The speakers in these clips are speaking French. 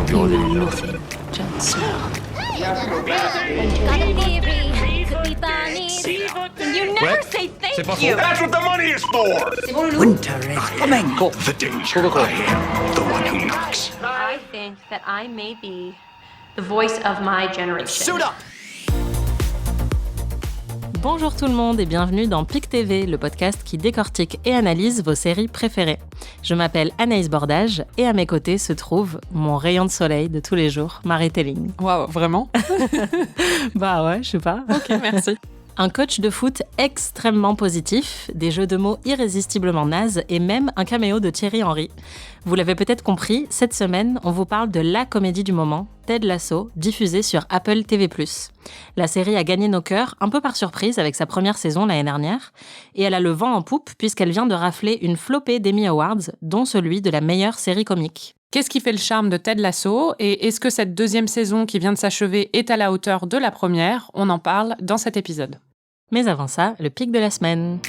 You're nothing, Jon Snow. Got a theory, could be Barney. You never say thank you. That's what the money is for! Winter is coming. The danger. I am the one who knocks. I think that I may be the voice of my generation. Suit up! Bonjour tout le monde et bienvenue dans PIC TV, le podcast qui décortique et analyse vos séries préférées. Je m'appelle Anaïs Bordage et à mes côtés se trouve mon rayon de soleil de tous les jours, Marie Telling. Waouh, vraiment? Bah ouais, je sais pas. Ok, merci. Un coach de foot extrêmement positif, des jeux de mots irrésistiblement nazes et même un caméo de Thierry Henry. Vous l'avez peut-être compris, cette semaine, on vous parle de la comédie du moment, Ted Lasso, diffusée sur Apple TV+. La série a gagné nos cœurs un peu par surprise avec sa première saison l'année dernière, et elle a le vent en poupe puisqu'elle vient de rafler une flopée d'Emmy Awards, dont celui de la meilleure série comique. Qu'est-ce qui fait le charme de Ted Lasso et est-ce que cette deuxième saison qui vient de s'achever est à la hauteur de la première? On en parle dans cet épisode. Mais avant ça, le pic de la semaine.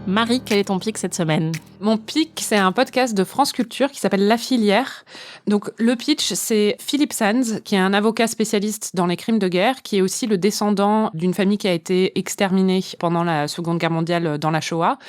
Marie, quel est ton pic cette semaine? Mon pic, c'est un podcast de France Culture qui s'appelle La Filière. Donc, le pitch, c'est Philippe Sands, qui est un avocat spécialiste dans les crimes de guerre, qui est aussi le descendant d'une famille qui a été exterminée pendant la Seconde Guerre mondiale dans la Shoah.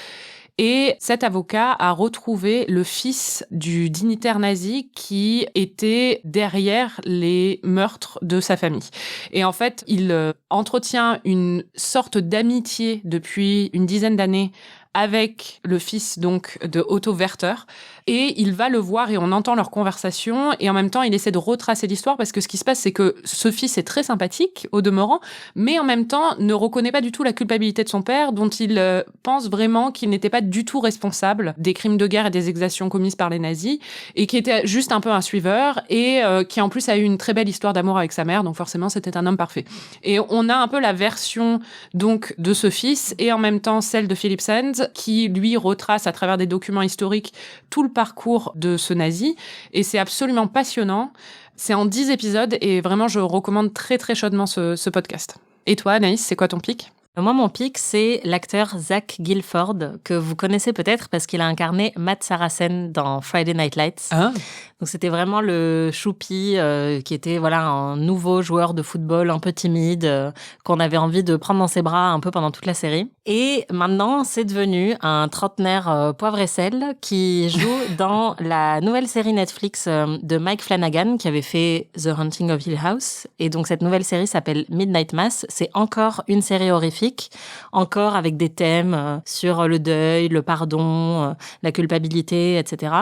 Et cet avocat a retrouvé le fils du dignitaire nazi qui était derrière les meurtres de sa famille. Et en fait, il entretient une sorte d'amitié depuis une dizaine d'années avec le fils donc de Otto Werther. Et il va le voir et on entend leur conversation. Et en même temps, il essaie de retracer l'histoire parce que ce qui se passe, c'est que ce fils est très sympathique, au demeurant, mais en même temps ne reconnaît pas du tout la culpabilité de son père, dont il pense vraiment qu'il n'était pas du tout responsable des crimes de guerre et des exactions commises par les nazis, et qui était juste un peu un suiveur, et qui en plus a eu une très belle histoire d'amour avec sa mère, donc forcément c'était un homme parfait. Et on a un peu la version donc de ce fils, et en même temps celle de Philippe Sands, qui lui retrace à travers des documents historiques tout le parcours de ce nazi, et c'est absolument passionnant. C'est en 10 épisodes, et vraiment je recommande très très chaudement ce podcast. Et toi Anaïs, c'est quoi ton pic ? Moi, mon pic, c'est l'acteur Zach Gilford, que vous connaissez peut-être parce qu'il a incarné Matt Saracen dans Friday Night Lights. Ah. Donc, c'était vraiment le choupi qui était un nouveau joueur de football un peu timide, qu'on avait envie de prendre dans ses bras un peu pendant toute la série. Et maintenant, c'est devenu un trentenaire poivre et sel qui joue dans la nouvelle série Netflix de Mike Flanagan qui avait fait The Haunting of Hill House. Et donc, cette nouvelle série s'appelle Midnight Mass. C'est encore une série horrifique, encore avec des thèmes sur le deuil, le pardon, la culpabilité, etc.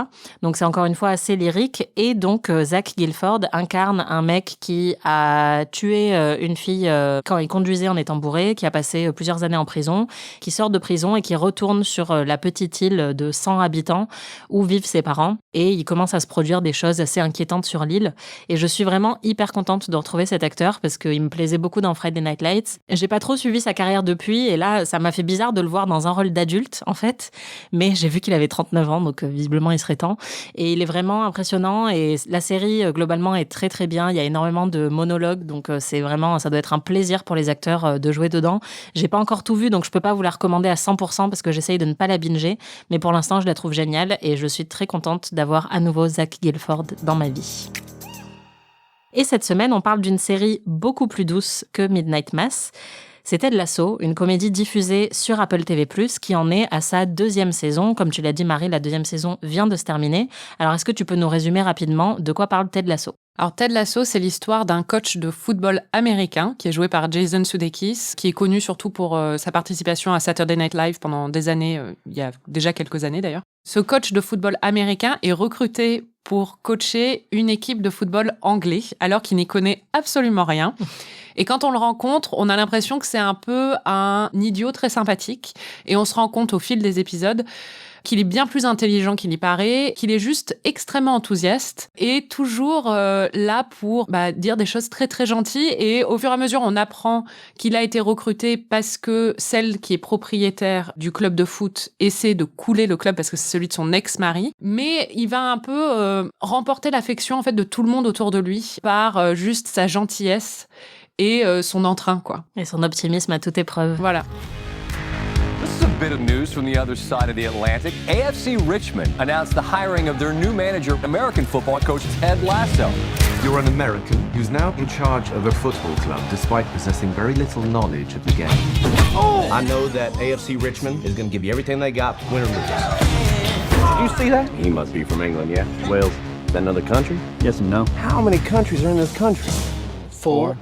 Donc, c'est encore une fois assez lyrique. Et donc, Zach Gilford incarne un mec qui a tué une fille quand il conduisait en étant bourré, qui a passé plusieurs années en prison, qui sort de prison et qui retourne sur la petite île de 100 habitants où vivent ses parents. Et il commence à se produire des choses assez inquiétantes sur l'île. Et je suis vraiment hyper contente de retrouver cet acteur parce qu'il me plaisait beaucoup dans Friday Night Lights. J'ai pas trop suivi sa carrière depuis et là, ça m'a fait bizarre de le voir dans un rôle d'adulte, en fait. Mais j'ai vu qu'il avait 39 ans, donc visiblement, il serait temps. Et il est vraiment impressionnant et la série, globalement, est très très bien. Il y a énormément de monologues, donc c'est vraiment, ça doit être un plaisir pour les acteurs de jouer dedans. J'ai pas encore tout vu, donc je peux pas vous la recommander à 100% parce que j'essaye de ne pas la binger. Mais pour l'instant, je la trouve géniale et je suis très contente d'avoir à nouveau Zach Gilford dans ma vie. Et cette semaine, on parle d'une série beaucoup plus douce que Midnight Mass. C'est Ted Lasso, une comédie diffusée sur Apple TV+, qui en est à sa deuxième saison. Comme tu l'as dit, Marie, la deuxième saison vient de se terminer. Alors, est-ce que tu peux nous résumer rapidement de quoi parle Ted Lasso ? Alors, Ted Lasso, c'est l'histoire d'un coach de football américain qui est joué par Jason Sudeikis, qui est connu surtout pour sa participation à Saturday Night Live pendant des années, il y a déjà quelques années d'ailleurs. Ce coach de football américain est recruté pour coacher une équipe de football anglais, alors qu'il n'y connaît absolument rien. Et quand on le rencontre, on a l'impression que c'est un peu un idiot très sympathique. Et on se rend compte au fil des épisodes qu'il est bien plus intelligent qu'il y paraît, qu'il est juste extrêmement enthousiaste et toujours là pour dire des choses très très gentilles. Et au fur et à mesure, on apprend qu'il a été recruté parce que celle qui est propriétaire du club de foot essaie de couler le club parce que c'est celui de son ex-mari. Mais il va un peu remporter l'affection en fait de tout le monde autour de lui par juste sa gentillesse et son entrain, quoi. Et son optimisme à toute épreuve. Voilà. This is a bit of news from the other side of the Atlantic. AFC Richmond announced the hiring of their new manager, American football coach Ted Lasso. You're an American who's now in charge of a football club despite possessing very little knowledge of the game. Oh! I know that AFC Richmond is going to give you everything they got, win or lose. Did you see that? He must be from England, yeah? Wales, is that another country? Yes and no. How many countries are in this country? 4.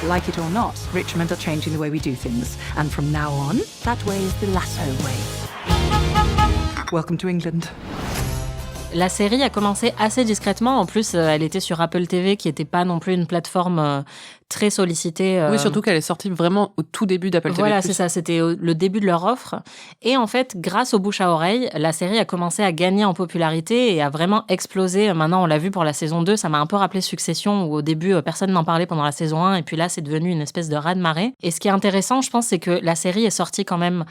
Like it or not, Richmond are changing the way we do things. And from now on, that way is the Lasso way. Welcome to England. La série a commencé assez discrètement. En plus, elle était sur Apple TV, qui n'était pas non plus une plateforme très sollicitée. Oui, surtout qu'elle est sortie vraiment au tout début d'Apple TV+. Voilà, c'est ça. C'était le début de leur offre. Et en fait, grâce au bouche à oreille, la série a commencé à gagner en popularité et a vraiment explosé. Maintenant, on l'a vu pour la saison 2. Ça m'a un peu rappelé Succession, où au début, personne n'en parlait pendant la saison 1. Et puis là, c'est devenu une espèce de raz-de-marée. Et ce qui est intéressant, je pense, c'est que la série est sortie quand même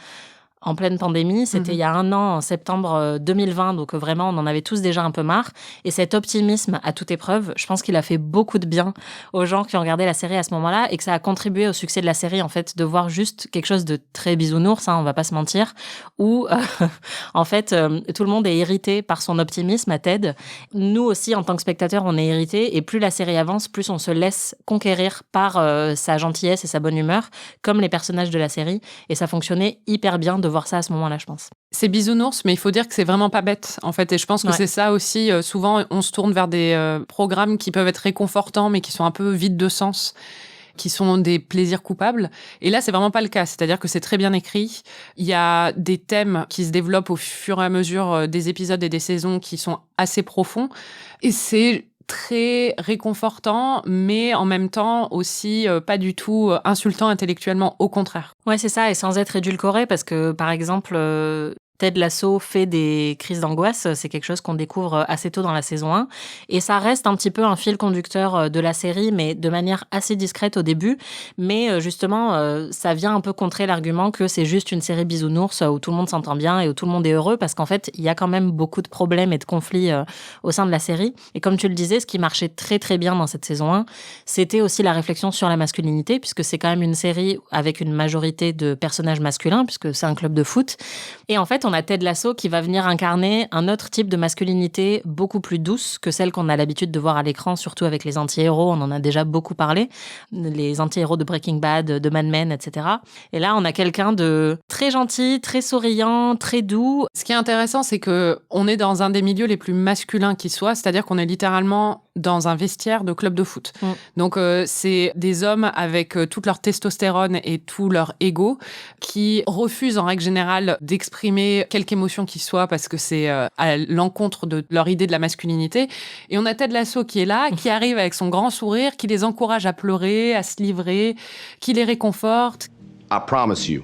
en pleine pandémie. C'était il y a un an, en septembre 2020, donc vraiment, on en avait tous déjà un peu marre. Et cet optimisme à toute épreuve, je pense qu'il a fait beaucoup de bien aux gens qui ont regardé la série à ce moment-là et que ça a contribué au succès de la série, en fait, de voir juste quelque chose de très bisounours, on va pas se mentir, où, en fait, tout le monde est irrité par son optimisme à Ted. Nous aussi, en tant que spectateurs, on est irrités et plus la série avance, plus on se laisse conquérir par sa gentillesse et sa bonne humeur, comme les personnages de la série. Et ça fonctionnait hyper bien de voir ça à ce moment-là, je pense. C'est bisounours, mais il faut dire que c'est vraiment pas bête, en fait. Et je pense que c'est ça aussi. Souvent, on se tourne vers des programmes qui peuvent être réconfortants, mais qui sont un peu vides de sens, qui sont des plaisirs coupables. Et là, c'est vraiment pas le cas. C'est-à-dire que c'est très bien écrit. Il y a des thèmes qui se développent au fur et à mesure des épisodes et des saisons qui sont assez profonds. Et c'est très réconfortant, mais en même temps aussi pas du tout insultant intellectuellement, au contraire. Ouais, c'est ça, et sans être édulcoré, parce que, par exemple, Ted Lasso fait des crises d'angoisse, c'est quelque chose qu'on découvre assez tôt dans la saison 1, et ça reste un petit peu un fil conducteur de la série, mais de manière assez discrète au début, mais justement, ça vient un peu contrer l'argument que c'est juste une série bisounours où tout le monde s'entend bien et où tout le monde est heureux, parce qu'en fait, il y a quand même beaucoup de problèmes et de conflits au sein de la série, et comme tu le disais, ce qui marchait très très bien dans cette saison 1, c'était aussi la réflexion sur la masculinité, puisque c'est quand même une série avec une majorité de personnages masculins, puisque c'est un club de foot, et en fait, on a Ted Lasso qui va venir incarner un autre type de masculinité beaucoup plus douce que celle qu'on a l'habitude de voir à l'écran, surtout avec les anti-héros, on en a déjà beaucoup parlé, les anti-héros de Breaking Bad, de Mad Men, etc. Et là, on a quelqu'un de très gentil, très souriant, très doux. Ce qui est intéressant, c'est que on est dans un des milieux les plus masculins qui soit, c'est-à-dire qu'on est littéralement dans un vestiaire de club de foot. Donc, c'est des hommes avec toute leur testostérone et tout leur ego qui refusent en règle générale d'exprimer quelque émotion qu'il soit parce que c'est à l'encontre de leur idée de la masculinité. Et on a Ted Lasso qui est là, qui arrive avec son grand sourire, qui les encourage à pleurer, à se livrer, qui les réconforte. I promise you,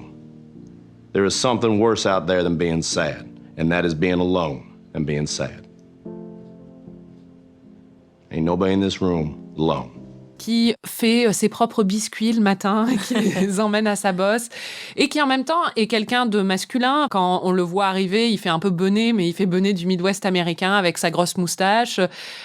there is something worse out there than being sad, and that is being alone and being sad. Ain't nobody in this room alone. Qui fait ses propres biscuits le matin, qui les emmène à sa bosse, et qui en même temps est quelqu'un de masculin. Quand on le voit arriver, il fait un peu bené, mais il fait bené du Midwest américain avec sa grosse moustache.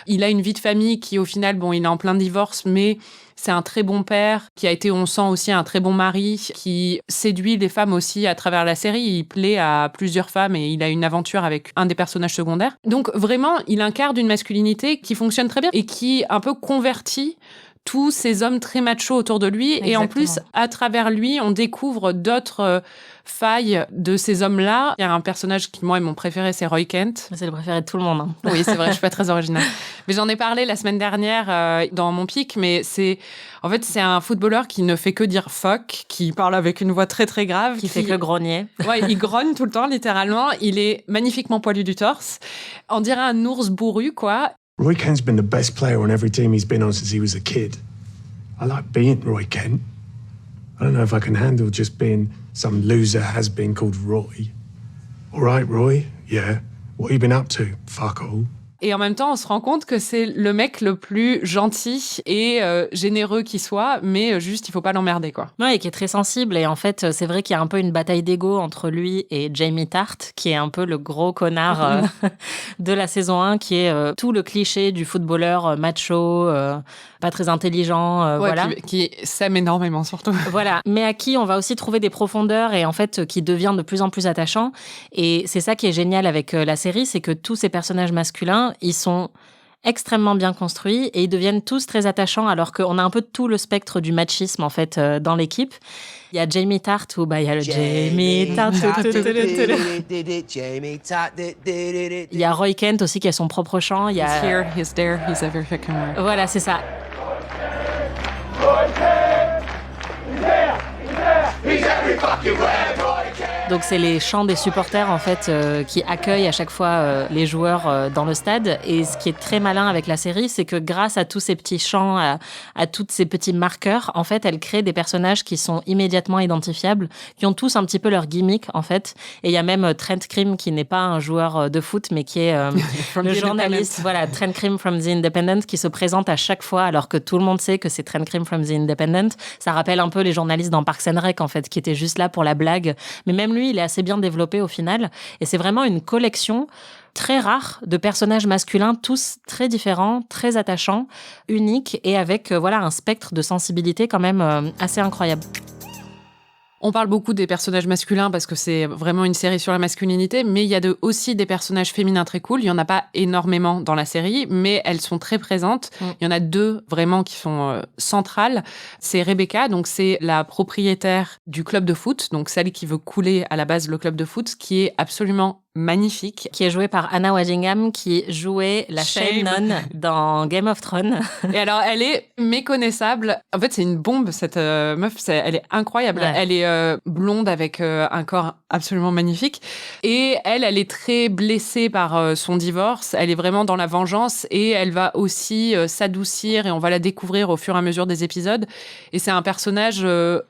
Il a une vie de famille qui, au final, bon, il est en plein divorce, mais c'est un très bon père, qui a été, on sent aussi, un très bon mari, qui séduit les femmes aussi à travers la série. Il plaît à plusieurs femmes et il a une aventure avec un des personnages secondaires. Donc vraiment, il incarne une masculinité qui fonctionne très bien et qui un peu convertit tous ces hommes très machos autour de lui. Exactement. Et en plus, à travers lui, on découvre d'autres failles de ces hommes-là. Il y a un personnage qui, moi, est mon préféré, c'est Roy Kent. C'est le préféré de tout le monde. Oui, c'est vrai, je suis pas très originale. Mais j'en ai parlé la semaine dernière dans mon pic, mais c'est un footballeur qui ne fait que dire fuck, qui parle avec une voix très très grave. Qui fait que grogner. Ouais, il grogne tout le temps, littéralement. Il est magnifiquement poilu du torse. On dirait un ours bourru, quoi. Roy Kent's been the best player on every team he's been on since he was a kid. I like being Roy Kent. I don't know if I can handle just being some loser has-been called Roy. All right, Roy? Yeah. What have you been up to? Fuck all. Et en même temps, on se rend compte que c'est le mec le plus gentil et généreux qui soit, mais juste, il faut pas l'emmerder, quoi. Ouais, et qui est très sensible. Et en fait, c'est vrai qu'il y a un peu une bataille d'ego entre lui et Jamie Tartt, qui est un peu le gros connard de la saison 1, qui est tout le cliché du footballeur macho, pas très intelligent, voilà. Qui s'aime énormément, surtout. Voilà, mais à qui on va aussi trouver des profondeurs et en fait qui devient de plus en plus attachant. Et c'est ça qui est génial avec la série, c'est que tous ces personnages masculins, ils sont extrêmement bien construits et ils deviennent tous très attachants alors qu'on a un peu tout le spectre du machisme en fait dans l'équipe. Il y a Jamie Tartt où il y a le Jamie Tartt. Il y a Roy Kent aussi qui a son propre chant. Il y a He's here, he's there, he's every fucking where. Voilà, c'est ça. Donc c'est les chants des supporters en fait qui accueillent à chaque fois les joueurs dans le stade. Et ce qui est très malin avec la série, c'est que grâce à tous ces petits chants, à tous ces petits marqueurs, en fait, elle crée des personnages qui sont immédiatement identifiables, qui ont tous un petit peu leur gimmick en fait. Et il y a même Trent Crimm qui n'est pas un joueur de foot, mais qui est le journaliste, voilà, Trent Crimm from The Independent, qui se présente à chaque fois alors que tout le monde sait que c'est Trent Crimm from The Independent. Ça rappelle un peu les journalistes dans Parks and Rec en fait, qui étaient juste là pour la blague. Mais même lui, il est assez bien développé au final. Et c'est vraiment une collection très rare de personnages masculins, tous très différents, très attachants, uniques et avec un spectre de sensibilité quand même assez incroyable. On parle beaucoup des personnages masculins parce que c'est vraiment une série sur la masculinité, mais il y a aussi des personnages féminins très cool. Il y en a pas énormément dans la série, mais elles sont très présentes. Il y en a 2 vraiment qui sont centrales. C'est Rebecca, donc c'est la propriétaire du club de foot, donc celle qui veut couler à la base le club de foot, qui est absolument magnifique. Qui est jouée par Anna Waddingham, qui jouait la Shane dans Game of Thrones. Et alors, elle est méconnaissable. En fait, c'est une bombe, cette meuf. Elle est incroyable. Ouais. Elle est blonde avec un corps absolument magnifique. Et elle est très blessée par son divorce. Elle est vraiment dans la vengeance et elle va aussi s'adoucir et on va la découvrir au fur et à mesure des épisodes. Et c'est un personnage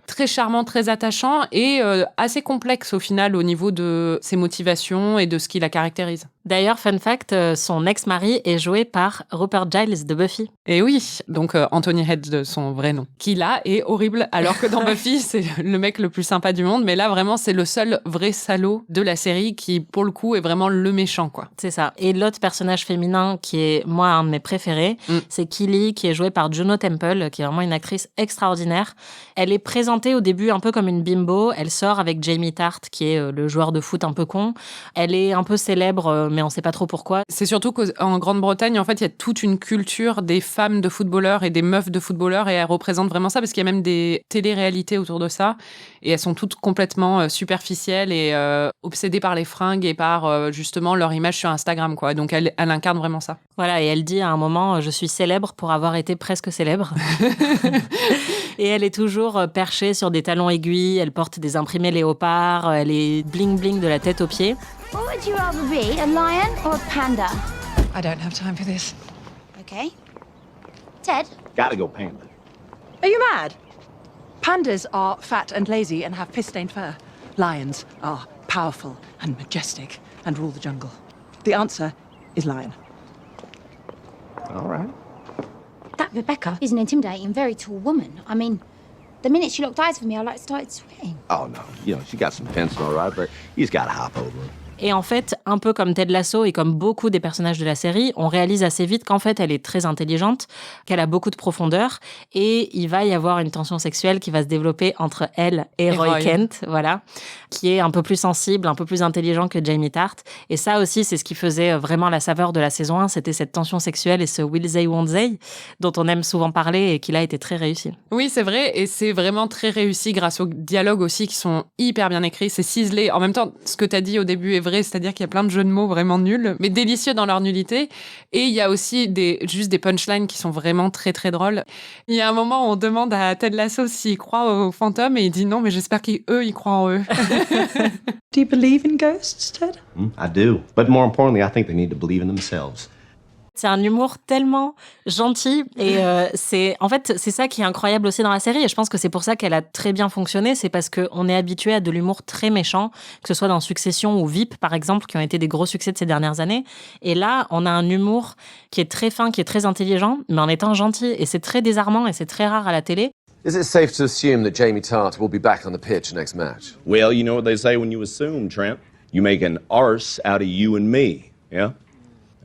très charmant, très attachant et assez complexe au final au niveau de ses motivations et de ce qui la caractérise. D'ailleurs, fun fact, son ex-mari est joué par Rupert Giles de Buffy. Et oui, donc Anthony Head de son vrai nom. Qui là est horrible, alors que dans Buffy, c'est le mec le plus sympa du monde. Mais là, vraiment, c'est le seul vrai salaud de la série qui, pour le coup, est vraiment le méchant, quoi. C'est ça. Et l'autre personnage féminin qui est, moi, un de mes préférés, c'est Killy, qui est jouée par Juno Temple, qui est vraiment une actrice extraordinaire. Elle est présentée au début un peu comme une bimbo. Elle sort avec Jamie Tartt, qui est le joueur de foot un peu con. Elle est un peu célèbre, mais on ne sait pas trop pourquoi. C'est surtout qu'en Grande-Bretagne, en fait, il y a toute une culture des femmes de footballeurs et des meufs de footballeurs, et elles représentent vraiment ça, parce qu'il y a même des télé-réalités autour de ça, et elles sont toutes complètement superficielles et obsédées par les fringues et par, justement, leur image sur Instagram, quoi. Donc, elle incarne vraiment ça. Voilà, et elle dit à un moment, je suis célèbre pour avoir été presque célèbre. Et elle est toujours perchée sur des talons aiguilles, elle porte des imprimés léopards, elle est bling-bling de la tête aux pieds. What would you rather be, a lion or a panda? I don't have time for this. Okay. Ted? Gotta go panda. Are you mad? Pandas are fat and lazy and have piss-stained fur. Lions are powerful and majestic and rule the jungle. The answer is lion. All right. That Rebecca is an intimidating, very tall woman. I mean, the minute she locked eyes with me, I started sweating. Oh, no. You know, she got some pencil, all right, but you just gotta hop over her. Et en fait, un peu comme Ted Lasso et comme beaucoup des personnages de la série, on réalise assez vite qu'en fait, elle est très intelligente, qu'elle a beaucoup de profondeur, et il va y avoir une tension sexuelle qui va se développer entre elle et Roy Kent, voilà, qui est un peu plus sensible, un peu plus intelligent que Jamie Tartt. Et ça aussi, c'est ce qui faisait vraiment la saveur de la saison 1, c'était cette tension sexuelle et ce will they, won't they, dont on aime souvent parler et qui là était très réussi. Oui, c'est vrai, et c'est vraiment très réussi grâce aux dialogues aussi qui sont hyper bien écrits, c'est ciselé. En même temps, ce que tu as dit au début est vrai, c'est-à-dire qu'il y a plein de jeux de mots vraiment nuls, mais délicieux dans leur nullité. Et il y a aussi juste des punchlines qui sont vraiment très, très drôles. Il y a un moment où on demande à Ted Lasso s'il croit aux fantômes, et il dit non, mais j'espère qu'eux, ils croient en eux. Do you believe in ghosts, Ted? I do. But more importantly, I think they need to believe in themselves. C'est un humour tellement gentil et c'est ça qui est incroyable aussi dans la série et je pense que c'est pour ça qu'elle a très bien fonctionné, c'est parce qu'on est habitué à de l'humour très méchant, que ce soit dans Succession ou VIP par exemple, qui ont été des gros succès de ces dernières années. Et là, on a un humour qui est très fin, qui est très intelligent, mais en étant gentil et c'est très désarmant et c'est très rare à la télé. Is it safe to assume that Jamie Tart will be back on the pitch next match? Well, you know what they say when you assume, Trent. You make an arse out of you and me, yeah?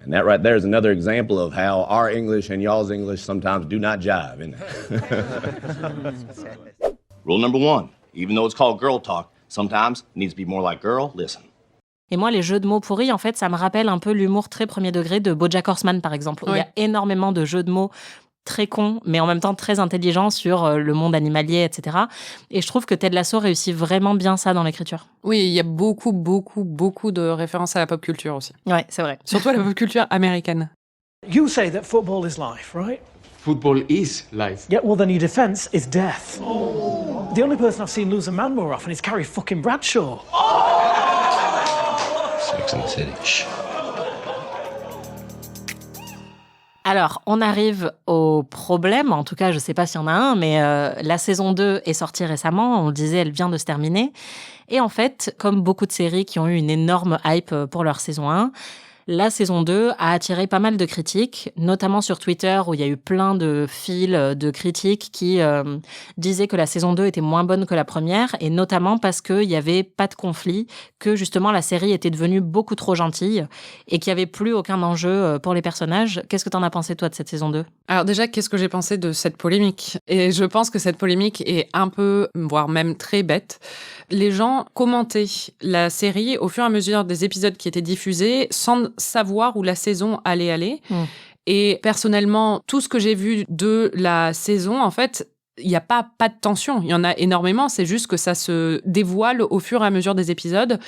And that right there is another example of how our English and y'all's English sometimes do not jive, isn't it? Rule number 1, even though it's called girl talk, sometimes it needs to be more like girl, listen. Et moi, les jeux de mots pourris, en fait, ça me rappelle un peu l'humour très premier degré de BoJack Horseman, par exemple, où il y a énormément de jeux de mots très cons, mais en même temps très intelligents sur le monde animalier, etc. Et je trouve que Ted Lasso réussit vraiment bien ça dans l'écriture. Oui, il y a beaucoup de références à la pop culture aussi. Ouais, c'est vrai. Surtout à la pop culture américaine. You say that football is life, right? Football is life. Yeah, well then your defence is death. Oh. The only person I've seen lose a man more often is Carrie fucking Bradshaw. Sex and the City. Alors, on arrive au problème, en tout cas, je ne sais pas s'il y en a un, mais la saison 2 est sortie récemment, on le disait, elle vient de se terminer. Et en fait, comme beaucoup de séries qui ont eu une énorme hype pour leur saison 1, la saison 2 a attiré pas mal de critiques, notamment sur Twitter où il y a eu plein de fils de critiques qui disaient que la saison 2 était moins bonne que la première et notamment parce qu'il n'y avait pas de conflit, que justement la série était devenue beaucoup trop gentille et qu'il n'y avait plus aucun enjeu pour les personnages. Qu'est-ce que t'en as pensé toi de cette saison 2 ? Alors déjà, qu'est-ce que j'ai pensé de cette polémique ? Et je pense que cette polémique est un peu, voire même très bête. Les gens commentaient la série au fur et à mesure des épisodes qui étaient diffusés sans savoir où la saison allait aller. Et personnellement, tout ce que j'ai vu de la saison, en fait, il n'y a pas de tension. Il y en a énormément. C'est juste que ça se dévoile au fur et à mesure des épisodes.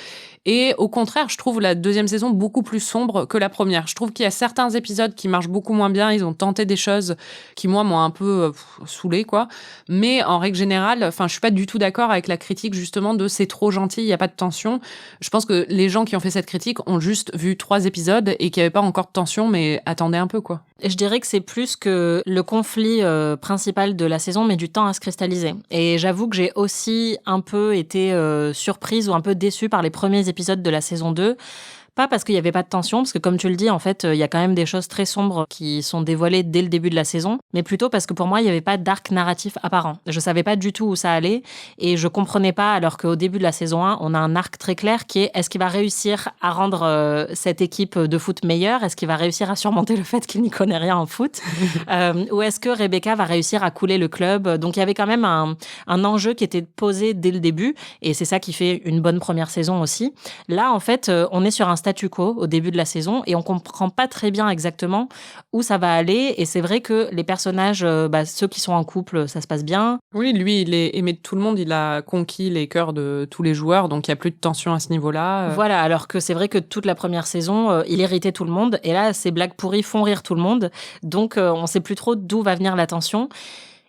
Et au contraire, je trouve la deuxième saison beaucoup plus sombre que la première. Je trouve qu'il y a certains épisodes qui marchent beaucoup moins bien. Ils ont tenté des choses qui, moi, m'ont un peu saoulée, quoi. Mais en règle générale, je suis pas du tout d'accord avec la critique, justement, de c'est trop gentil, il n'y a pas de tension. Je pense que les gens qui ont fait cette critique ont juste vu 3 épisodes et qu'il n'y avait pas encore de tension, mais attendez un peu, quoi. Je dirais que c'est plus que le conflit principal de la saison met du temps à se cristalliser. Et j'avoue que j'ai aussi un peu été surprise ou un peu déçue par les premiers épisodes de la saison 2. Pas parce qu'il n'y avait pas de tension, parce que comme tu le dis, en fait, il y a quand même des choses très sombres qui sont dévoilées dès le début de la saison, mais plutôt parce que pour moi, il n'y avait pas d'arc narratif apparent. Je ne savais pas du tout où ça allait et je ne comprenais pas, alors qu'au début de la saison 1, on a un arc très clair qui est est-ce qu'il va réussir à rendre cette équipe de foot meilleure ? Est-ce qu'il va réussir à surmonter le fait qu'il n'y connaît rien en foot ? Ou est-ce que Rebecca va réussir à couler le club ? Donc il y avait quand même un enjeu qui était posé dès le début et c'est ça qui fait une bonne première saison aussi. Là, en fait, on est sur un statu quo au début de la saison et on comprend pas très bien exactement où ça va aller et c'est vrai que les personnages, ceux qui sont en couple, ça se passe bien. Oui, lui, il est aimé de tout le monde, il a conquis les cœurs de tous les joueurs, donc il n'y a plus de tension à ce niveau-là. Voilà, alors que c'est vrai que toute la première saison, il irritait tout le monde et là, ces blagues pourries font rire tout le monde, donc on sait plus trop d'où va venir la tension.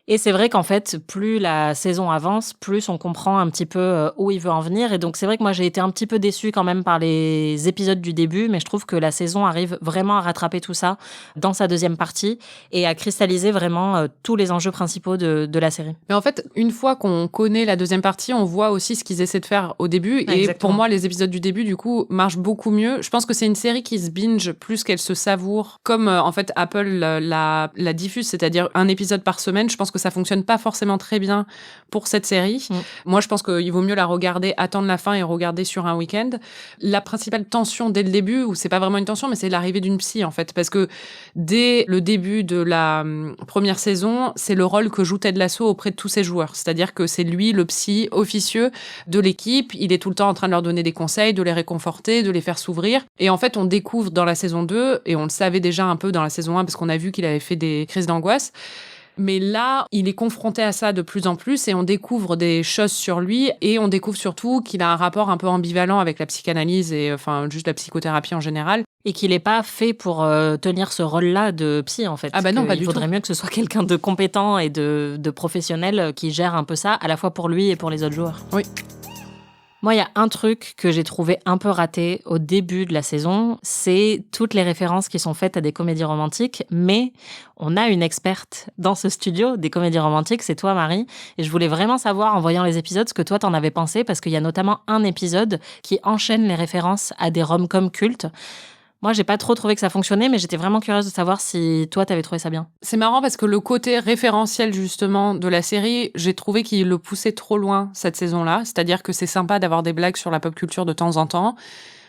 Et c'est vrai qu'en fait, plus la saison avance, plus on comprend un petit peu où il veut en venir. Et donc, c'est vrai que moi, j'ai été un petit peu déçue quand même par les épisodes du début, mais je trouve que la saison arrive vraiment à rattraper tout ça dans sa deuxième partie et à cristalliser vraiment tous les enjeux principaux de la série. Mais en fait, une fois qu'on connaît la deuxième partie, on voit aussi ce qu'ils essaient de faire au début. Et exactement. Pour moi, les épisodes du début, du coup, marchent beaucoup mieux. Je pense que c'est une série qui se binge plus qu'elle se savoure. Comme, en fait, Apple la diffuse, c'est-à-dire un épisode par semaine, je pense que ça fonctionne pas forcément très bien pour cette série. Moi, je pense qu'il vaut mieux la regarder, attendre la fin et regarder sur un week-end. La principale tension dès le début, ou c'est pas vraiment une tension, mais c'est l'arrivée d'une psy, en fait. Parce que dès le début de la première saison, c'est le rôle que joue Ted Lasso auprès de tous ses joueurs. C'est-à-dire que c'est lui, le psy officieux de l'équipe. Il est tout le temps en train de leur donner des conseils, de les réconforter, de les faire s'ouvrir. Et en fait, on découvre dans la saison 2, et on le savait déjà un peu dans la saison 1, parce qu'on a vu qu'il avait fait des crises d'angoisse. Mais là, il est confronté à ça de plus en plus et on découvre des choses sur lui et on découvre surtout qu'il a un rapport un peu ambivalent avec la psychanalyse et juste la psychothérapie en général. Et qu'il n'est pas fait pour tenir ce rôle-là de psy, en fait. Ah bah non, pas du tout. Il faudrait mieux que ce soit quelqu'un de compétent et de professionnel qui gère un peu ça, à la fois pour lui et pour les autres joueurs. Oui. Moi, il y a un truc que j'ai trouvé un peu raté au début de la saison, c'est toutes les références qui sont faites à des comédies romantiques, mais on a une experte dans ce studio des comédies romantiques, c'est toi, Marie, et je voulais vraiment savoir, en voyant les épisodes, ce que toi t'en avais pensé, parce qu'il y a notamment un épisode qui enchaîne les références à des rom-coms cultes. Moi, j'ai pas trop trouvé que ça fonctionnait, mais j'étais vraiment curieuse de savoir si toi, t'avais trouvé ça bien. C'est marrant parce que le côté référentiel, justement, de la série, j'ai trouvé qu'il le poussait trop loin cette saison-là. C'est-à-dire que c'est sympa d'avoir des blagues sur la pop culture de temps en temps.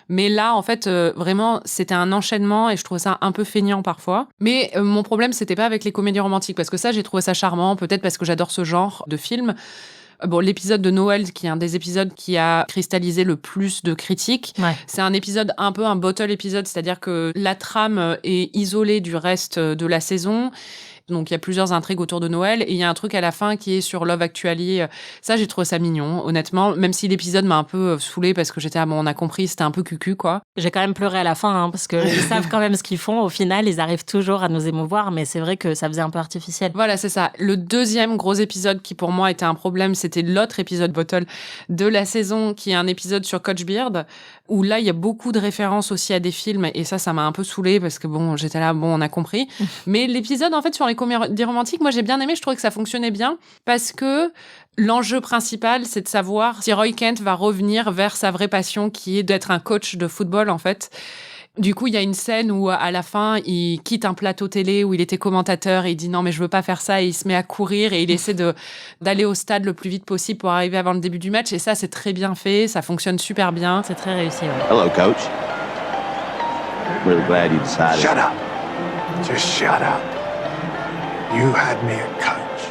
Mais là, en fait, vraiment, c'était un enchaînement et je trouvais ça un peu feignant parfois. Mais mon problème, c'était pas avec les comédies romantiques, parce que ça, j'ai trouvé ça charmant, peut-être parce que j'adore ce genre de film. Bon, l'épisode de Noël, qui est un des épisodes qui a cristallisé le plus de critiques, c'est un épisode un peu un bottle épisode, c'est-à-dire que la trame est isolée du reste de la saison. Donc, il y a plusieurs intrigues autour de Noël. Et il y a un truc à la fin qui est sur Love Actually. Ça, j'ai trouvé ça mignon, honnêtement. Même si l'épisode m'a un peu saoulée parce que j'étais, on a compris, c'était un peu cucu, quoi. J'ai quand même pleuré à la fin, parce qu'ils savent quand même ce qu'ils font. Au final, ils arrivent toujours à nous émouvoir, mais c'est vrai que ça faisait un peu artificiel. Voilà, c'est ça. Le deuxième gros épisode qui, pour moi, était un problème, c'était l'autre épisode Bottle de la saison, qui est un épisode sur Coach Beard, où là, il y a beaucoup de références aussi à des films. Et ça m'a un peu saoulée parce que, j'étais là, on a compris. Mais l'épisode, en fait, sur les comédies romantiques, moi j'ai bien aimé, je trouvais que ça fonctionnait bien parce que l'enjeu principal, c'est de savoir si Roy Kent va revenir vers sa vraie passion qui est d'être un coach de football en fait. Du coup, il y a une scène où à la fin, il quitte un plateau télé où il était commentateur et il dit non mais je veux pas faire ça et il se met à courir et il essaie d'aller au stade le plus vite possible pour arriver avant le début du match et ça c'est très bien fait, ça fonctionne super bien. C'est très réussi. Ouais. Hello, coach. Really glad you decided. Shut up. Just shut up. You had me at coach.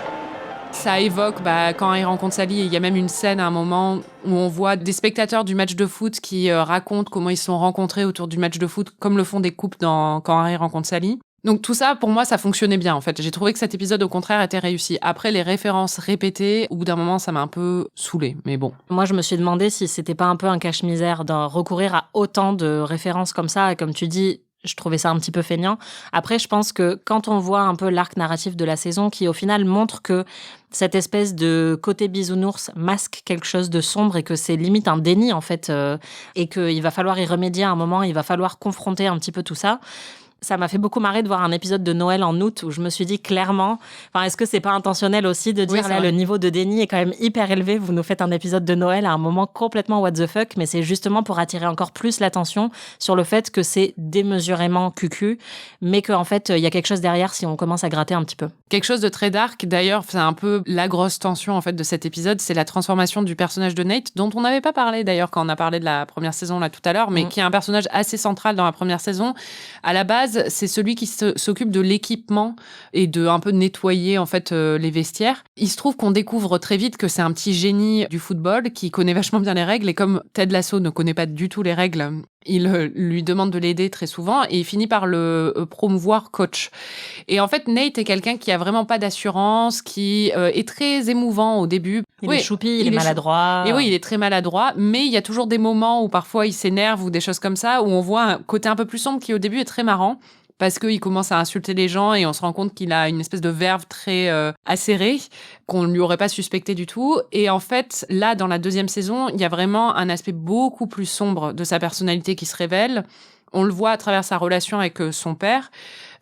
Ça évoque quand il rencontre Sally, et il y a même une scène à un moment où on voit des spectateurs du match de foot qui racontent comment ils se sont rencontrés autour du match de foot, comme le font des couples quand Harry rencontre Sally. Donc tout ça, pour moi, ça fonctionnait bien en fait. J'ai trouvé que cet épisode, au contraire, était réussi. Après, les références répétées, au bout d'un moment, ça m'a un peu saoulée, mais bon. Moi, je me suis demandé si c'était pas un peu un cache-misère de recourir à autant de références comme ça, et comme tu dis, je trouvais ça un petit peu feignant. Après, je pense que quand on voit un peu l'arc narratif de la saison, qui au final montre que cette espèce de côté bisounours masque quelque chose de sombre et que c'est limite un déni en fait, et qu'il va falloir y remédier à un moment, il va falloir confronter un petit peu tout ça. Ça m'a fait beaucoup marrer de voir un épisode de Noël en août où je me suis dit clairement, est-ce que c'est pas intentionnel aussi de dire le niveau de déni est quand même hyper élevé, vous nous faites un épisode de Noël à un moment complètement what the fuck, mais c'est justement pour attirer encore plus l'attention sur le fait que c'est démesurément cucu, mais qu'en fait, il y a quelque chose derrière si on commence à gratter un petit peu. Quelque chose de très dark, d'ailleurs, c'est un peu la grosse tension en fait de cet épisode, c'est la transformation du personnage de Nate, dont on n'avait pas parlé d'ailleurs quand on a parlé de la première saison là tout à l'heure, mais qui est un personnage assez central dans la première saison. À la base, c'est celui qui s'occupe de l'équipement et de un peu nettoyer en fait les vestiaires. Il se trouve qu'on découvre très vite que c'est un petit génie du football qui connaît vachement bien les règles et comme Ted Lasso ne connaît pas du tout les règles, il lui demande de l'aider très souvent et il finit par le promouvoir coach. Et en fait, Nate est quelqu'un qui a vraiment pas d'assurance, qui est très émouvant au début. Il est choupi, il est maladroit. Et oui, il est très maladroit, mais il y a toujours des moments où parfois il s'énerve ou des choses comme ça, où on voit un côté un peu plus sombre qui au début est très marrant. Parce qu'il commence à insulter les gens et on se rend compte qu'il a une espèce de verve très acérée qu'on ne lui aurait pas suspecté du tout. Et en fait, là, dans la deuxième saison, il y a vraiment un aspect beaucoup plus sombre de sa personnalité qui se révèle. On le voit à travers sa relation avec son père,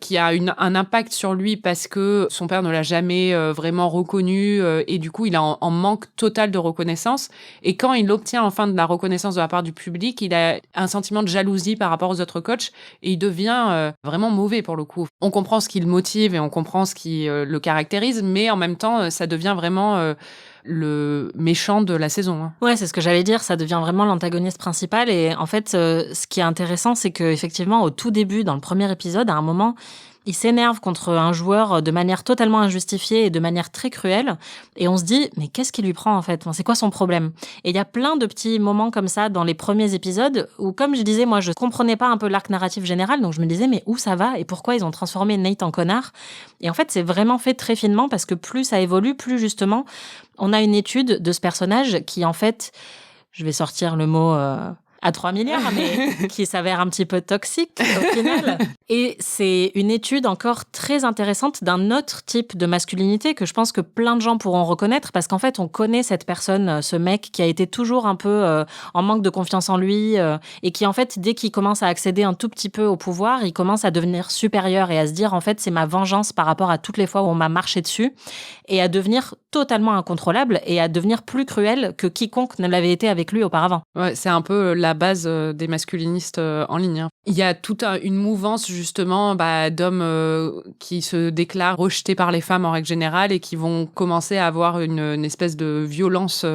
qui a un impact sur lui parce que son père ne l'a jamais vraiment reconnu et du coup, il a en manque total de reconnaissance. Et quand il obtient enfin de la reconnaissance de la part du public, il a un sentiment de jalousie par rapport aux autres coachs et il devient vraiment mauvais pour le coup. On comprend ce qui le motive et on comprend ce qui le caractérise, mais en même temps, ça devient vraiment le méchant de la saison. Ouais, c'est ce que j'allais dire, ça devient vraiment l'antagoniste principal et en fait, ce qui est intéressant, c'est qu'effectivement, au tout début, dans le premier épisode, à un moment, il s'énerve contre un joueur de manière totalement injustifiée et de manière très cruelle. Et on se dit, mais qu'est-ce qui lui prend en fait ? C'est quoi son problème ? Et il y a plein de petits moments comme ça dans les premiers épisodes où, comme je disais, moi, je comprenais pas un peu l'arc narratif général. Donc je me disais, mais où ça va ? Et pourquoi ils ont transformé Nate en connard ? Et en fait, c'est vraiment fait très finement parce que plus ça évolue, plus justement, on a une étude de ce personnage qui, en fait, je vais sortir le mot à 3 milliards, mais qui s'avère un petit peu toxique au final. Et c'est une étude encore très intéressante d'un autre type de masculinité que je pense que plein de gens pourront reconnaître parce qu'en fait, on connaît cette personne, ce mec qui a été toujours un peu en manque de confiance en lui et qui en fait, dès qu'il commence à accéder un tout petit peu au pouvoir, il commence à devenir supérieur et à se dire en fait, c'est ma vengeance par rapport à toutes les fois où on m'a marché dessus et à devenir totalement incontrôlable et à devenir plus cruel que quiconque ne l'avait été avec lui auparavant. Ouais, c'est un peu la base des masculinistes en ligne. Hein. Il y a toute une mouvance justement d'hommes qui se déclarent rejetés par les femmes en règle générale et qui vont commencer à avoir une espèce de violence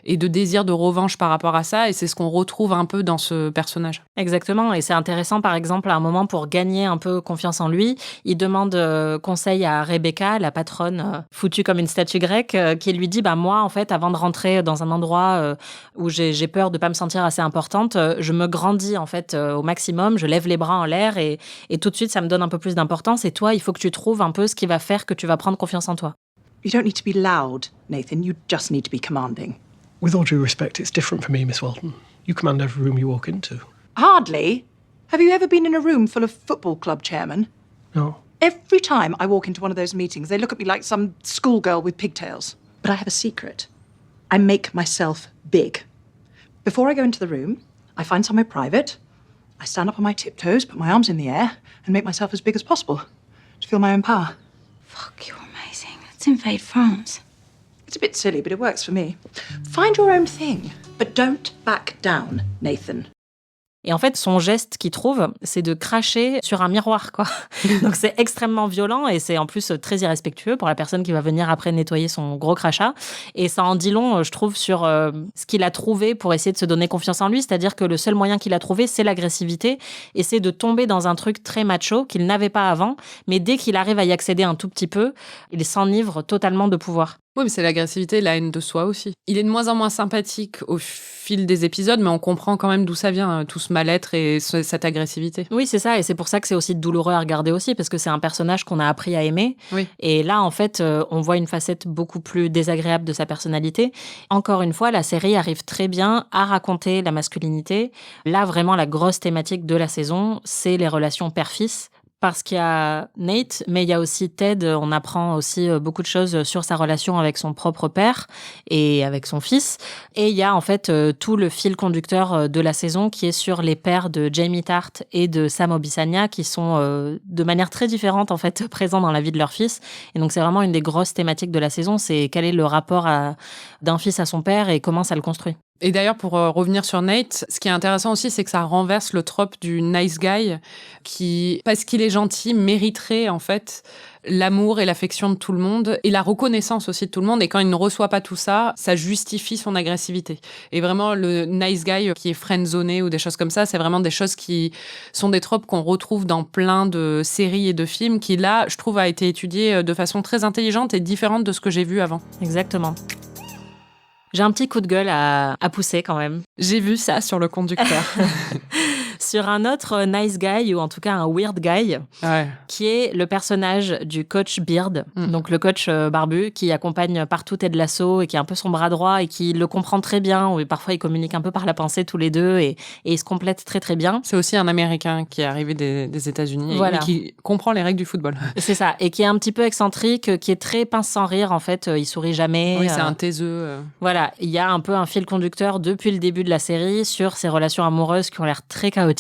et de désir de revanche par rapport à ça. Et c'est ce qu'on retrouve un peu dans ce personnage. Exactement. Et c'est intéressant, par exemple, à un moment, pour gagner un peu confiance en lui, il demande conseil à Rebecca, la patronne foutue comme une statue grecque, qui lui dit, moi, en fait, avant de rentrer dans un endroit où j'ai peur de pas me sentir assez importante, je me grandis, en fait, au maximum, je lève les bras en l'air et tout de suite, ça me donne un peu plus d'importance. Et toi, il faut que tu trouves un peu ce qui va faire que tu vas prendre confiance en toi. You don't need to be loud, Nathan. You just need to be commanding. With all due respect, it's different for me, Miss Walton. You command every room you walk into. Hardly. Have you ever been in a room full of football club chairmen? No. Every time I walk into one of those meetings, they look at me like some schoolgirl with pigtails. But I have a secret. I make myself big. Before I go into the room, I find somewhere private. I stand up on my tiptoes, put my arms in the air, and make myself as big as possible to feel my own power. Fuck, you're amazing. Let's invade France. It's a bit silly, but it works for me. Find your own thing, but don't back down, Nathan. Et en fait, son geste qu'il trouve, c'est de cracher sur un miroir, quoi. Donc, c'est extrêmement violent et c'est en plus très irrespectueux pour la personne qui va venir après nettoyer son gros crachat. Et ça en dit long, je trouve, sur ce qu'il a trouvé pour essayer de se donner confiance en lui. C'est-à-dire que le seul moyen qu'il a trouvé, c'est l'agressivité et c'est de tomber dans un truc très macho qu'il n'avait pas avant. Mais dès qu'il arrive à y accéder un tout petit peu, il s'enivre totalement de pouvoir. Oui, mais c'est l'agressivité et la haine de soi aussi. Il est de moins en moins sympathique au fil des épisodes, mais on comprend quand même d'où ça vient, tout ce mal-être et cette agressivité. Oui, c'est ça, et c'est pour ça que c'est aussi douloureux à regarder aussi, parce que c'est un personnage qu'on a appris à aimer. Oui. Et là, en fait, on voit une facette beaucoup plus désagréable de sa personnalité. Encore une fois, la série arrive très bien à raconter la masculinité. Là, vraiment, la grosse thématique de la saison, c'est les relations père-fils. Parce qu'il y a Nate, mais il y a aussi Ted. On apprend aussi beaucoup de choses sur sa relation avec son propre père et avec son fils. Et il y a en fait tout le fil conducteur de la saison qui est sur les pères de Jamie Tartt et de Sam Obisanya qui sont de manière très différente en fait présents dans la vie de leur fils. Et donc c'est vraiment une des grosses thématiques de la saison, c'est quel est le rapport d'un fils à son père et comment ça le construit. Et d'ailleurs, pour revenir sur Nate, ce qui est intéressant aussi, c'est que ça renverse le trope du nice guy qui, parce qu'il est gentil, mériterait en fait l'amour et l'affection de tout le monde et la reconnaissance aussi de tout le monde. Et quand il ne reçoit pas tout ça, ça justifie son agressivité. Et vraiment, le nice guy qui est friendzoné ou des choses comme ça, c'est vraiment des choses qui sont des tropes qu'on retrouve dans plein de séries et de films qui, là, je trouve, a été étudié de façon très intelligente et différente de ce que j'ai vu avant. Exactement. J'ai un petit coup de gueule à pousser quand même. J'ai vu ça sur le conducteur. Sur un autre nice guy, ou en tout cas un weird guy, qui est le personnage du coach Beard, donc le coach barbu, qui accompagne partout Ted Lasso et qui est un peu son bras droit et qui le comprend très bien, et parfois ils communiquent un peu par la pensée tous les deux et ils se complètent très très bien. C'est aussi un Américain qui est arrivé des États-Unis voilà. Et qui comprend les règles du football. C'est ça, et qui est un petit peu excentrique, qui est très pince sans rire en fait, il sourit jamais. Oui, c'est un taiseux. Voilà, il y a un peu un fil conducteur depuis le début de la série sur ses relations amoureuses qui ont l'air très chaotiques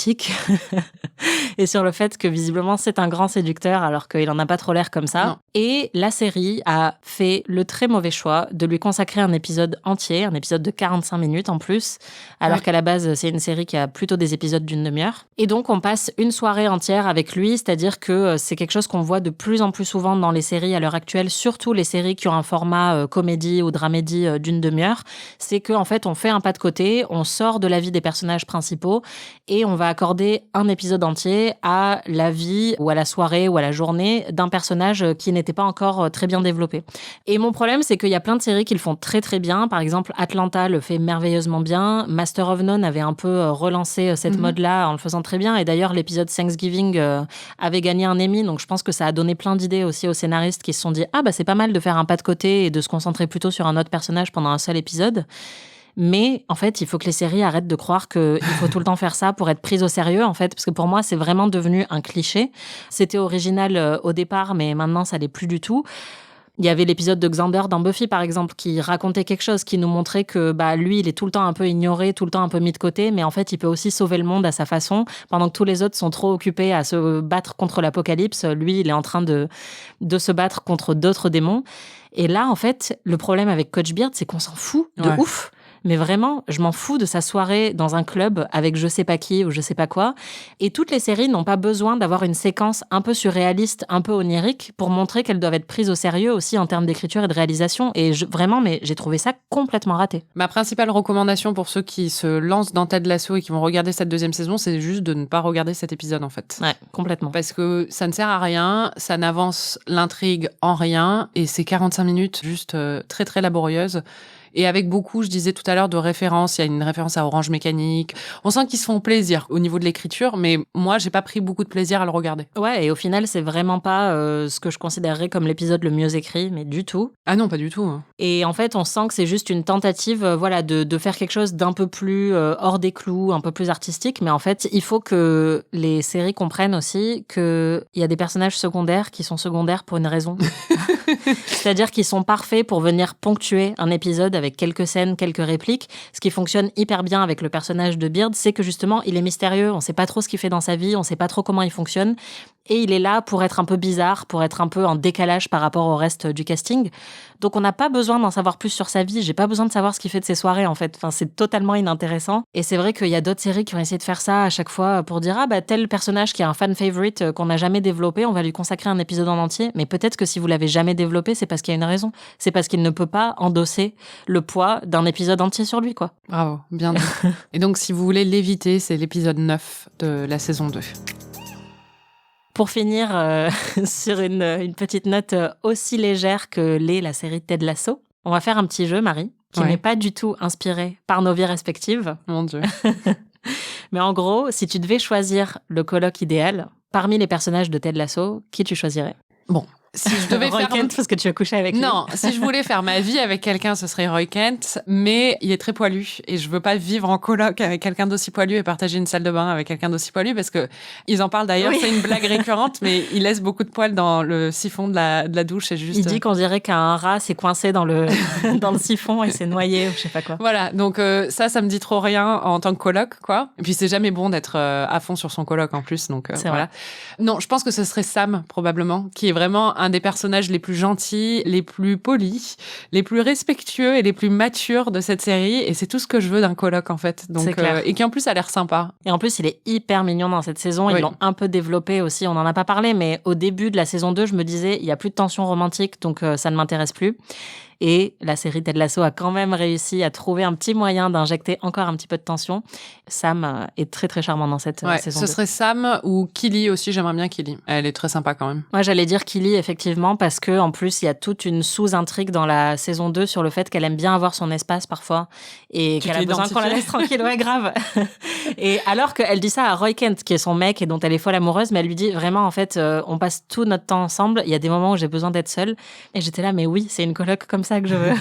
et sur le fait que visiblement c'est un grand séducteur alors qu'il en a pas trop l'air comme ça. Non. Et la série a fait le très mauvais choix de lui consacrer un épisode entier, un épisode de 45 minutes en plus, alors qu'à la base c'est une série qui a plutôt des épisodes d'une demi-heure. Et donc on passe une soirée entière avec lui, c'est-à-dire que c'est quelque chose qu'on voit de plus en plus souvent dans les séries à l'heure actuelle, surtout les séries qui ont un format comédie ou dramédie d'une demi-heure, c'est qu'en fait on fait un pas de côté, on sort de la vie des personnages principaux et on va accorder un épisode entier à la vie ou à la soirée ou à la journée d'un personnage qui n'était pas encore très bien développé. Et mon problème, c'est qu'il y a plein de séries qui le font très très bien. Par exemple, Atlanta le fait merveilleusement bien. Master of None avait un peu relancé cette mode-là en le faisant très bien. Et d'ailleurs, l'épisode Thanksgiving avait gagné un Emmy. Donc je pense que ça a donné plein d'idées aussi aux scénaristes qui se sont dit « Ah bah c'est pas mal de faire un pas de côté et de se concentrer plutôt sur un autre personnage pendant un seul épisode ». Mais en fait, il faut que les séries arrêtent de croire qu'il faut tout le temps faire ça pour être prises au sérieux, en fait, parce que pour moi, c'est vraiment devenu un cliché. C'était original au départ, mais maintenant, ça l'est plus du tout. Il y avait l'épisode de Xander dans Buffy, par exemple, qui racontait quelque chose, qui nous montrait que lui, il est tout le temps un peu ignoré, tout le temps un peu mis de côté, mais en fait, il peut aussi sauver le monde à sa façon. Pendant que tous les autres sont trop occupés à se battre contre l'apocalypse, lui, il est en train de se battre contre d'autres démons. Et là, en fait, le problème avec Coach Beard, c'est qu'on s'en fout de ouf. Mais vraiment, je m'en fous de sa soirée dans un club avec je sais pas qui ou je sais pas quoi. Et toutes les séries n'ont pas besoin d'avoir une séquence un peu surréaliste, un peu onirique pour montrer qu'elles doivent être prises au sérieux aussi en termes d'écriture et de réalisation. Et mais j'ai trouvé ça complètement raté. Ma principale recommandation pour ceux qui se lancent dans Ted Lasso et qui vont regarder cette deuxième saison, c'est juste de ne pas regarder cet épisode en fait. Ouais, complètement. Parce que ça ne sert à rien, ça n'avance l'intrigue en rien et c'est 45 minutes juste très très laborieuses. Et avec beaucoup, je disais tout à l'heure, de références. Il y a une référence à Orange Mécanique. On sent qu'ils se font plaisir au niveau de l'écriture, mais moi, j'ai pas pris beaucoup de plaisir à le regarder. Ouais, et au final, c'est vraiment pas ce que je considérerais comme l'épisode le mieux écrit, mais du tout. Ah non, pas du tout. Hein. Et en fait, on sent que c'est juste une tentative de faire quelque chose d'un peu plus hors des clous, un peu plus artistique. Mais en fait, il faut que les séries comprennent aussi qu'il y a des personnages secondaires qui sont secondaires pour une raison. C'est-à-dire qu'ils sont parfaits pour venir ponctuer un épisode avec quelques scènes, quelques répliques. Ce qui fonctionne hyper bien avec le personnage de Beard, c'est que justement, il est mystérieux. On sait pas trop ce qu'il fait dans sa vie, on sait pas trop comment il fonctionne. Et il est là pour être un peu bizarre, pour être un peu en décalage par rapport au reste du casting. Donc on n'a pas besoin d'en savoir plus sur sa vie. J'ai pas besoin de savoir ce qu'il fait de ses soirées, en fait. Enfin, c'est totalement inintéressant. Et c'est vrai qu'il y a d'autres séries qui ont essayé de faire ça à chaque fois pour dire tel personnage qui est un fan favorite qu'on n'a jamais développé, on va lui consacrer un épisode en entier. Mais peut-être que si vous l'avez jamais développé, c'est parce qu'il y a une raison. C'est parce qu'il ne peut pas endosser le poids d'un épisode entier sur lui, quoi. Bravo, bien dit. Et donc, si vous voulez l'éviter, c'est l'épisode 9 de la saison 2. Pour finir sur une petite note aussi légère que l'est la série Ted Lasso, on va faire un petit jeu, Marie, qui n'est pas du tout inspiré par nos vies respectives. Mon Dieu. Mais en gros, si tu devais choisir le coloc idéal, parmi les personnages de Ted Lasso, qui tu choisirais ? Bon, si je devais Roy faire... Kent, parce que tu as couché avec lui. Non, si je voulais faire ma vie avec quelqu'un, ce serait Roy Kent, mais il est très poilu et je veux pas vivre en coloc avec quelqu'un d'aussi poilu et partager une salle de bain avec quelqu'un d'aussi poilu parce que ils en parlent d'ailleurs, c'est une blague récurrente, mais il laisse beaucoup de poils dans le siphon de la douche. C'est juste... Il dit qu'on dirait qu'un rat s'est coincé dans le siphon et s'est noyé ou je sais pas quoi. Voilà, donc ça me dit trop rien en tant que coloc, quoi. Et puis c'est jamais bon d'être à fond sur son coloc en plus, donc voilà. Non, je pense que ce serait Sam, probablement, qui est vraiment un des personnages les plus gentils, les plus polis, les plus respectueux et les plus matures de cette série. Et c'est tout ce que je veux d'un coloc, en fait. Donc, c'est clair. Et qui, en plus, a l'air sympa. Et en plus, il est hyper mignon dans cette saison. Ils l'ont un peu développé aussi. On n'en a pas parlé, mais au début de la saison 2, je me disais, il n'y a plus de tension romantique, donc ça ne m'intéresse plus. Et la série Ted Lasso a quand même réussi à trouver un petit moyen d'injecter encore un petit peu de tension. Sam est très très charmant dans cette saison 2. Ce serait Sam ou Killy aussi, j'aimerais bien Killy. Elle est très sympa quand même. Moi j'allais dire Killy effectivement parce que en plus il y a toute une sous-intrigue dans la saison 2 sur le fait qu'elle aime bien avoir son espace parfois et qu'elle a besoin qu'on la laisse tranquille, ouais grave. Et alors qu'elle dit ça à Roy Kent qui est son mec et dont elle est folle amoureuse, mais elle lui dit vraiment en fait on passe tout notre temps ensemble, il y a des moments où j'ai besoin d'être seule. Et j'étais là mais oui, c'est une coloc comme ça que je veux.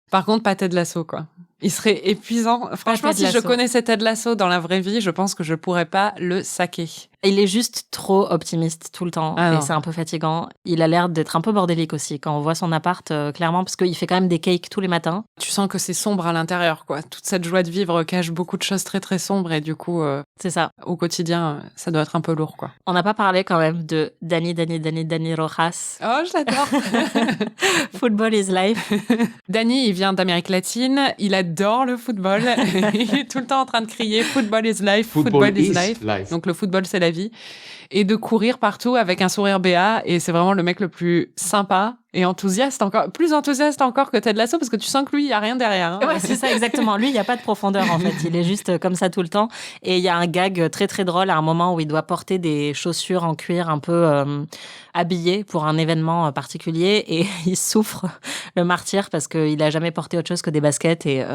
Par contre, pas Ted Lasso, quoi. Il serait épuisant. Franchement, si je connaissais Ted Lasso dans la vraie vie, je pense que je pourrais pas le saquer. Il est juste trop optimiste tout le temps et c'est un peu fatigant. Il a l'air d'être un peu bordélique aussi quand on voit son appart, clairement, parce qu'il fait quand même des cakes tous les matins. Tu sens que c'est sombre à l'intérieur, quoi. Toute cette joie de vivre cache beaucoup de choses très très sombres et du coup, c'est ça. Au quotidien, ça doit être un peu lourd, quoi. On n'a pas parlé quand même de Dani Rojas. Oh, je l'adore. Football is life. Dani, il vient d'Amérique latine. Il adore le football. Il est tout le temps en train de crier Football is life, football is life. Donc le football, c'est la vie. Et de courir partout avec un sourire béat. Et c'est vraiment le mec le plus sympa et enthousiaste encore, plus enthousiaste encore que Ted Lasso parce que tu sens que lui, il n'y a rien derrière. Hein. Ouais, c'est ça, exactement. Lui, il n'y a pas de profondeur, en fait. Il est juste comme ça tout le temps. Et il y a un gag très, très drôle à un moment où il doit porter des chaussures en cuir un peu habillées pour un événement particulier et il souffre le martyr parce qu'il n'a jamais porté autre chose que des baskets et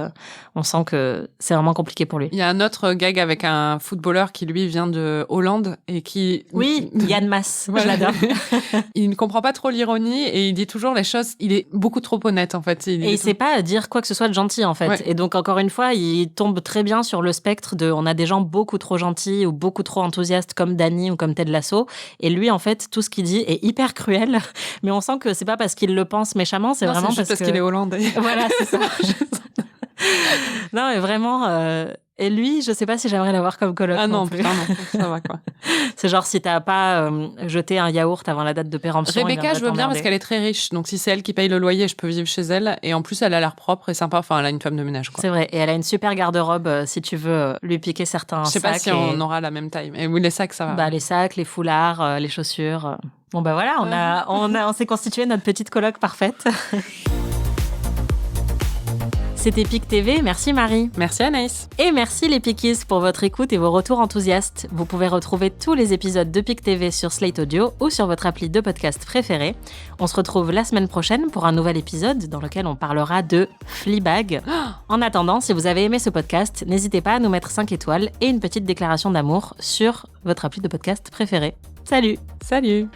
on sent que c'est vraiment compliqué pour lui. Il y a un autre gag avec un footballeur qui, lui, vient de Hollande et qui... Oui, Yann Mas, voilà. Je l'adore. Il ne comprend pas trop l'ironie et il dit toujours les choses. Il est beaucoup trop honnête, en fait. Et il sait pas dire quoi que ce soit de gentil, en fait. Ouais. Et donc, encore une fois, il tombe très bien sur le spectre de on a des gens beaucoup trop gentils ou beaucoup trop enthousiastes comme Danny ou comme Ted Lasso. Et lui, en fait, tout ce qu'il dit est hyper cruel. Mais on sent que c'est pas parce qu'il le pense méchamment, c'est vraiment juste parce qu'il est hollandais. Voilà, c'est ça. Non, mais vraiment. Et lui, je sais pas si j'aimerais l'avoir comme coloc. Ah non, plus. putain, non, ça va quoi. C'est genre si t'as pas jeté un yaourt avant la date de péremption. Rebecca, je veux bien parce qu'elle est très riche. Donc si c'est elle qui paye le loyer, je peux vivre chez elle. Et en plus, elle a l'air propre et sympa. Enfin, elle a une femme de ménage, quoi. C'est vrai. Et elle a une super garde-robe si tu veux lui piquer certains sacs. Je sais pas si on aura la même taille. Mais oui, les sacs, ça va. Bah, les sacs, les foulards, les chaussures. Bon, bah voilà, on s'est constitué notre petite coloc parfaite. C'était PIC TV, merci Marie. Merci Anaïs. Et merci les Pikies pour votre écoute et vos retours enthousiastes. Vous pouvez retrouver tous les épisodes de PIC TV sur Slate Audio ou sur votre appli de podcast préférée. On se retrouve la semaine prochaine pour un nouvel épisode dans lequel on parlera de Fleabag. En attendant, si vous avez aimé ce podcast, n'hésitez pas à nous mettre 5 étoiles et une petite déclaration d'amour sur votre appli de podcast préférée. Salut! Salut!